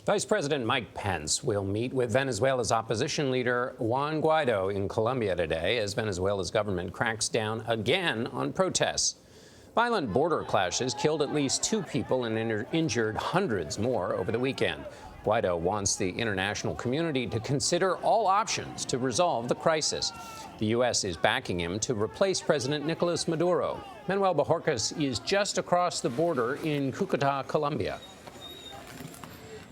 Vice President Mike Pence will meet with Venezuela's opposition leader Juan Guaidó in Colombia today as Venezuela's government cracks down again on protests. Violent border clashes killed at least 2 people and injured hundreds more over the weekend. Guaidó wants the international community to consider all options to resolve the crisis. The U.S. is backing him to replace President Nicolás Maduro. Manuel Bojorquez is just across the border in Cúcata, Colombia.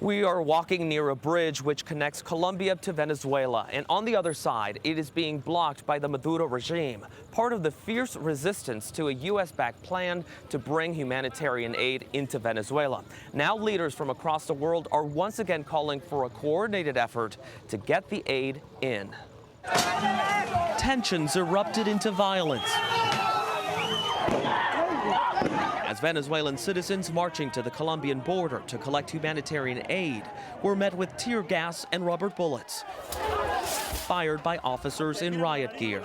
We are walking near a bridge which connects Colombia to Venezuela, and on the other side, it is being blocked by the Maduro regime, part of the fierce resistance to a U.S.-backed plan to bring humanitarian aid into Venezuela. Now leaders from across the world are once again calling for a coordinated effort to get the aid in. Tensions erupted into violence as Venezuelan citizens marching to the Colombian border to collect humanitarian aid were met with tear gas and rubber bullets fired by officers in riot gear.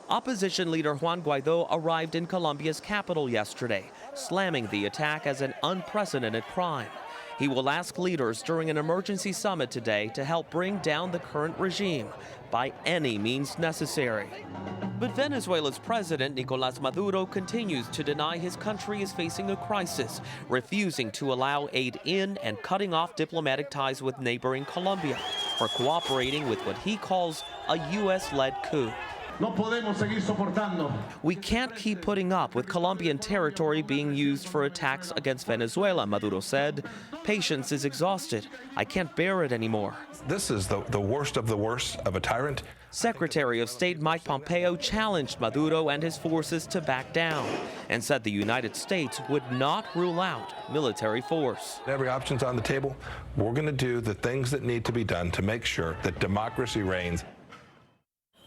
Opposition leader Juan Guaidó arrived in Colombia's capital yesterday, slamming the attack as an unprecedented crime. He will ask leaders during an emergency summit today to help bring down the current regime by any means necessary. But Venezuela's President Nicolás Maduro continues to deny his country is facing a crisis, refusing to allow aid in and cutting off diplomatic ties with neighboring Colombia for cooperating with what he calls a U.S.-led coup. No podemos seguir soportando. We can't keep putting up with Colombian territory being used for attacks against Venezuela, Maduro said. Patience is exhausted. I can't bear it anymore. This is the worst of a tyrant. Secretary of State Mike Pompeo challenged Maduro and his forces to back down and said the United States would not rule out military force. Every option's on the table. We're going to do the things that need to be done to make sure that democracy reigns.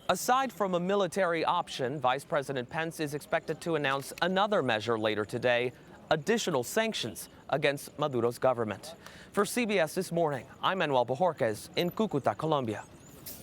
Aside from a military option, Vice President Pence is expected to announce another measure later today, additional sanctions against Maduro's government. For CBS This Morning, I'm Manuel Bojorquez in Cúcuta, Colombia.